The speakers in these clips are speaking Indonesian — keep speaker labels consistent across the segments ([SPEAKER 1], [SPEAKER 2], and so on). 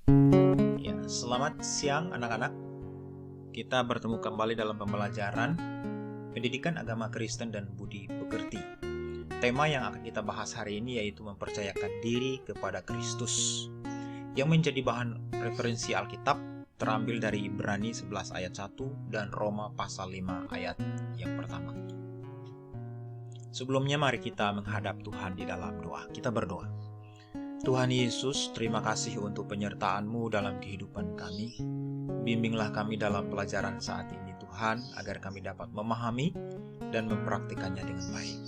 [SPEAKER 1] Ya, selamat siang anak-anak. Kita bertemu kembali dalam pembelajaran Pendidikan Agama Kristen dan Budi Pekerti. Tema yang akan kita bahas hari ini yaitu mempercayakan diri kepada Kristus, yang menjadi bahan referensi Alkitab terambil dari Ibrani 11 ayat 1 dan Roma pasal 5 ayat yang pertama. Sebelumnya mari kita menghadap Tuhan di dalam doa. Kita berdoa. Tuhan Yesus, terima kasih untuk penyertaan-Mu dalam kehidupan kami. Bimbinglah kami dalam pelajaran saat ini Tuhan, agar kami dapat memahami dan mempraktikannya dengan baik.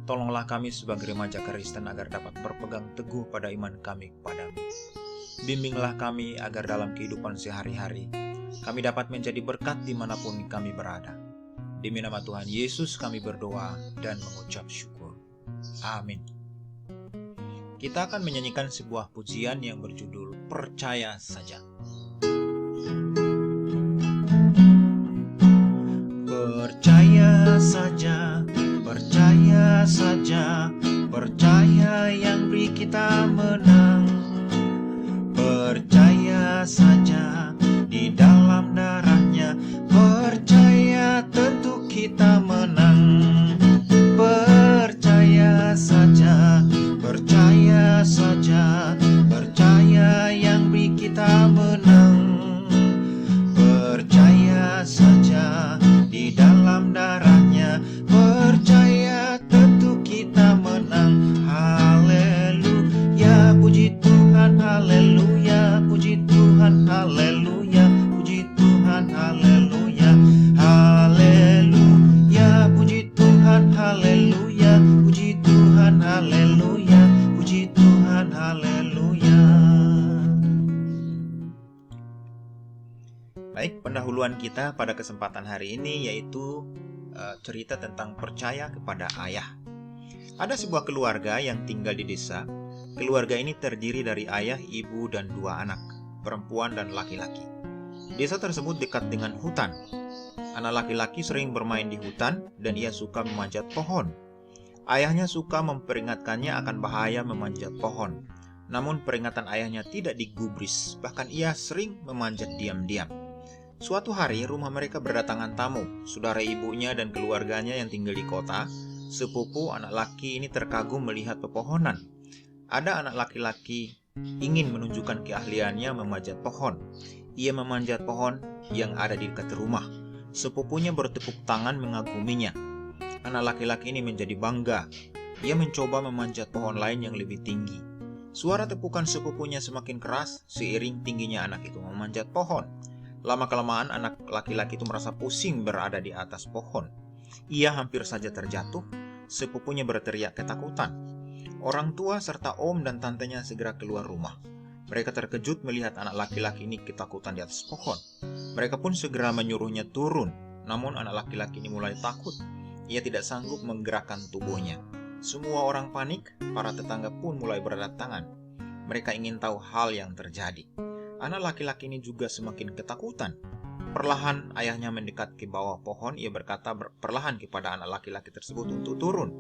[SPEAKER 1] Tolonglah kami sebagai remaja Kristen agar dapat berpegang teguh pada iman kami kepada-Mu. Bimbinglah kami agar dalam kehidupan sehari-hari kami dapat menjadi berkat dimanapun kami berada. Demi nama Tuhan Yesus kami berdoa dan mengucap syukur. Amin. Kita akan menyanyikan sebuah pujian yang berjudul Percaya Saja. Percaya saja, percaya saja, percaya yang beri kita menang. Percaya saja di dalam darahnya, percaya tentu kita menang. Percaya saja, percaya saja, percaya yang beri kita menang. Percaya saja di dalam darahnya, percaya tentu kita menang. Haleluya, puji Tuhan, haleluya, puji Tuhan, haleluya, puji Tuhan, haleluya, haleluya, puji Tuhan, haleluya, puji Tuhan, haleluya, puji Tuhan, haleluya. Baik, pendahuluan kita pada kesempatan hari ini yaitu cerita tentang percaya kepada ayah. Ada sebuah keluarga yang tinggal di desa. Keluarga ini terdiri dari ayah, ibu, dan 2 anak, perempuan dan laki-laki. Desa tersebut dekat dengan hutan. Anak laki-laki sering bermain di hutan dan ia suka memanjat pohon. Ayahnya suka memperingatkannya akan bahaya memanjat pohon. Namun peringatan ayahnya tidak digubris, bahkan ia sering memanjat diam-diam. Suatu hari rumah mereka berdatangan tamu, saudara ibunya dan keluarganya yang tinggal di kota. Sepupu anak laki ini terkagum melihat pepohonan. Ada anak laki-laki ingin menunjukkan keahliannya memanjat pohon. Ia memanjat pohon yang ada di dekat rumah. Sepupunya bertepuk tangan mengaguminya. Anak laki-laki ini menjadi bangga. Ia mencoba memanjat pohon lain yang lebih tinggi. Suara tepukan sepupunya semakin keras seiring tingginya anak itu memanjat pohon. Lama-kelamaan anak laki-laki itu merasa pusing berada di atas pohon. Ia hampir saja terjatuh. Sepupunya berteriak ketakutan. Orang tua serta om dan tantenya segera keluar rumah. Mereka terkejut melihat anak laki-laki ini ketakutan di atas pohon. Mereka pun segera menyuruhnya turun. Namun anak laki-laki ini mulai takut. Ia tidak sanggup menggerakkan tubuhnya. Semua orang panik, para tetangga pun mulai berdatangan. Mereka ingin tahu hal yang terjadi. Anak laki-laki ini juga semakin ketakutan. Perlahan ayahnya mendekat ke bawah pohon. Ia berkata perlahan kepada anak laki-laki tersebut untuk turun.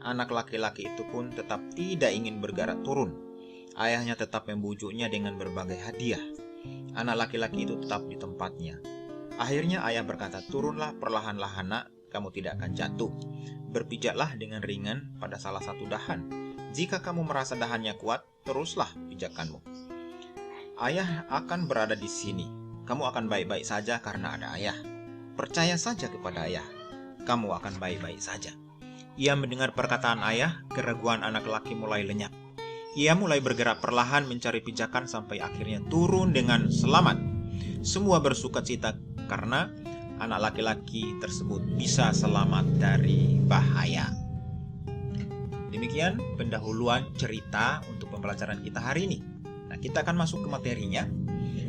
[SPEAKER 1] Anak laki-laki itu pun tetap tidak ingin bergerak turun. Ayahnya tetap membujuknya dengan berbagai hadiah. Anak laki-laki itu tetap di tempatnya. Akhirnya ayah berkata, turunlah perlahan-lahan nak, kamu tidak akan jatuh. Berpijaklah dengan ringan pada salah satu dahan. Jika kamu merasa dahannya kuat, teruslah pijakanmu. Ayah akan berada di sini. Kamu akan baik-baik saja karena ada ayah. Percaya saja kepada ayah. Kamu akan baik-baik saja. Ia mendengar perkataan ayah, keraguan anak laki mulai lenyap. Ia mulai bergerak perlahan mencari pijakan sampai akhirnya turun dengan selamat. Semua bersukacita karena anak laki-laki tersebut bisa selamat dari bahaya. Demikian pendahuluan cerita untuk pembelajaran kita hari ini. Nah, kita akan masuk ke materinya.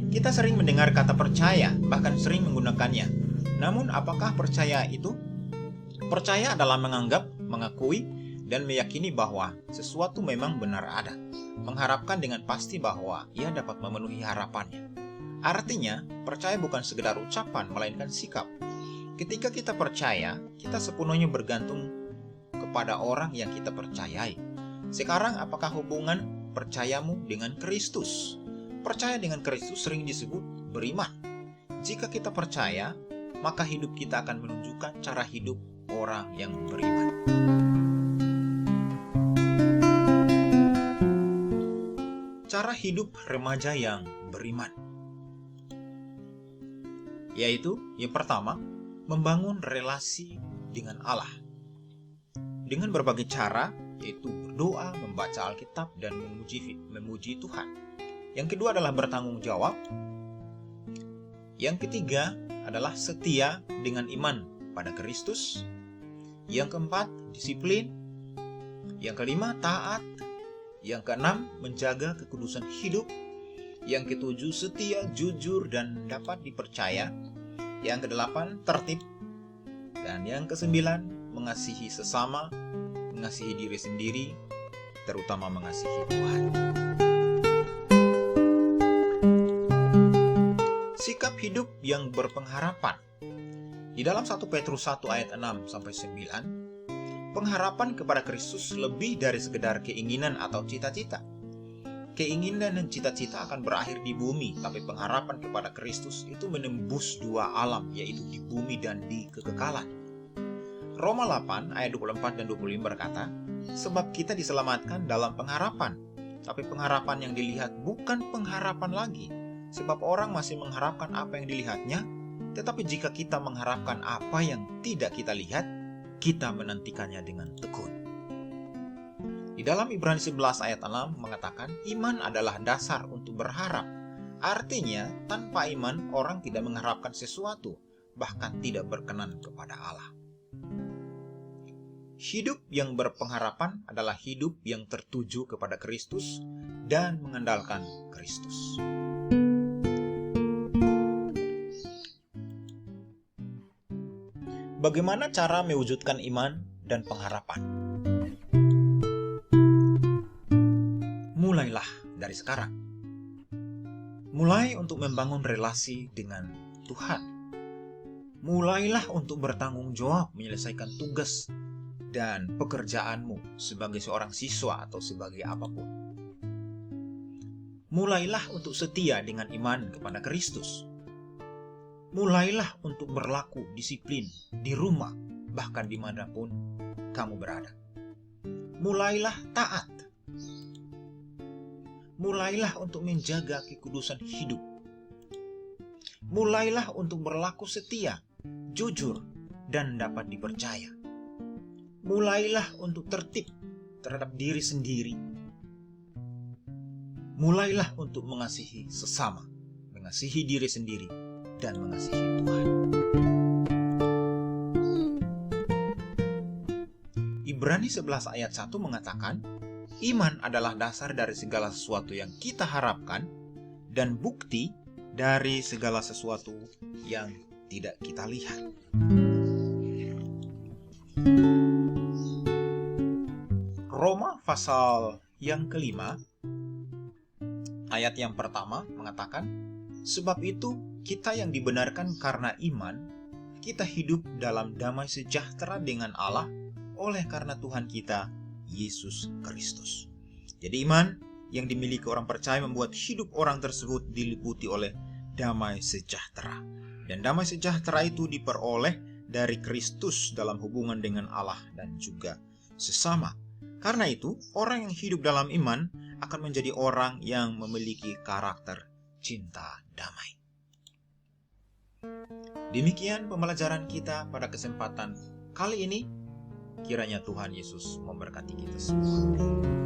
[SPEAKER 1] Kita sering mendengar kata percaya, bahkan sering menggunakannya. Namun, apakah percaya itu? Percaya adalah menganggap, mengakui, dan meyakini bahwa sesuatu memang benar ada. Mengharapkan dengan pasti bahwa ia dapat memenuhi harapannya. Artinya, percaya bukan sekedar ucapan, melainkan sikap. Ketika kita percaya, kita sepenuhnya bergantung kepada orang yang kita percayai. Sekarang, apakah hubungan percayamu dengan Kristus? Percaya dengan Kristus sering disebut beriman. Jika kita percaya, maka hidup kita akan menunjukkan cara hidup orang yang beriman. Cara hidup remaja yang beriman, yaitu yang pertama, membangun relasi dengan Allah dengan berbagai cara, yaitu berdoa, membaca Alkitab, dan memuji Tuhan. Yang kedua adalah bertanggung jawab. Yang ketiga adalah setia dengan iman pada Kristus. Yang keempat, disiplin. Yang kelima, taat. Yang keenam, menjaga kekudusan hidup. Yang ketujuh, setia, jujur, dan dapat dipercaya. Yang kedelapan, tertib. Dan yang kesembilan, mengasihi sesama, mengasihi diri sendiri, terutama mengasihi Tuhan. Sikap hidup yang berpengharapan. Di dalam 1 Petrus 1 ayat 6-9, pengharapan kepada Kristus lebih dari sekedar keinginan atau cita-cita. Keinginan dan cita-cita akan berakhir di bumi, tapi pengharapan kepada Kristus itu menembus dua alam, yaitu di bumi dan di kekekalan. Roma 8 ayat 24 dan 25 berkata, sebab kita diselamatkan dalam pengharapan, tapi pengharapan yang dilihat bukan pengharapan lagi, sebab orang masih mengharapkan apa yang dilihatnya, tetapi jika kita mengharapkan apa yang tidak kita lihat, kita menantikannya dengan tekun. Di dalam Ibrani 11 ayat 6 mengatakan, iman adalah dasar untuk berharap. Artinya, tanpa iman orang tidak mengharapkan sesuatu, bahkan tidak berkenan kepada Allah. Hidup yang berpengharapan adalah hidup yang tertuju kepada Kristus dan mengandalkan Kristus. Bagaimana cara mewujudkan iman dan pengharapan? Mulailah dari sekarang. Mulai untuk membangun relasi dengan Tuhan. Mulailah untuk bertanggung jawab menyelesaikan tugas dan pekerjaanmu sebagai seorang siswa atau sebagai apapun. Mulailah untuk setia dengan iman kepada Kristus. Mulailah untuk berlaku disiplin di rumah, bahkan dimanapun kamu berada. Mulailah taat. Mulailah untuk menjaga kekudusan hidup. Mulailah untuk berlaku setia, jujur, dan dapat dipercaya. Mulailah untuk tertib terhadap diri sendiri. Mulailah untuk mengasihi sesama, mengasihi diri sendiri, dan mengasihi Tuhan. Ibrani 11 ayat 1 mengatakan, iman adalah dasar dari segala sesuatu yang kita harapkan dan bukti dari segala sesuatu yang tidak kita lihat. Roma pasal yang kelima, ayat yang pertama mengatakan, sebab itu kita yang dibenarkan karena iman, kita hidup dalam damai sejahtera dengan Allah oleh karena Tuhan kita, Yesus Kristus. Jadi iman yang dimiliki orang percaya membuat hidup orang tersebut diliputi oleh damai sejahtera. Dan damai sejahtera itu diperoleh dari Kristus dalam hubungan dengan Allah dan juga sesama. Karena itu, orang yang hidup dalam iman akan menjadi orang yang memiliki karakter cinta damai. Demikian pembelajaran kita pada kesempatan kali ini. Kiranya Tuhan Yesus memberkati kita semua.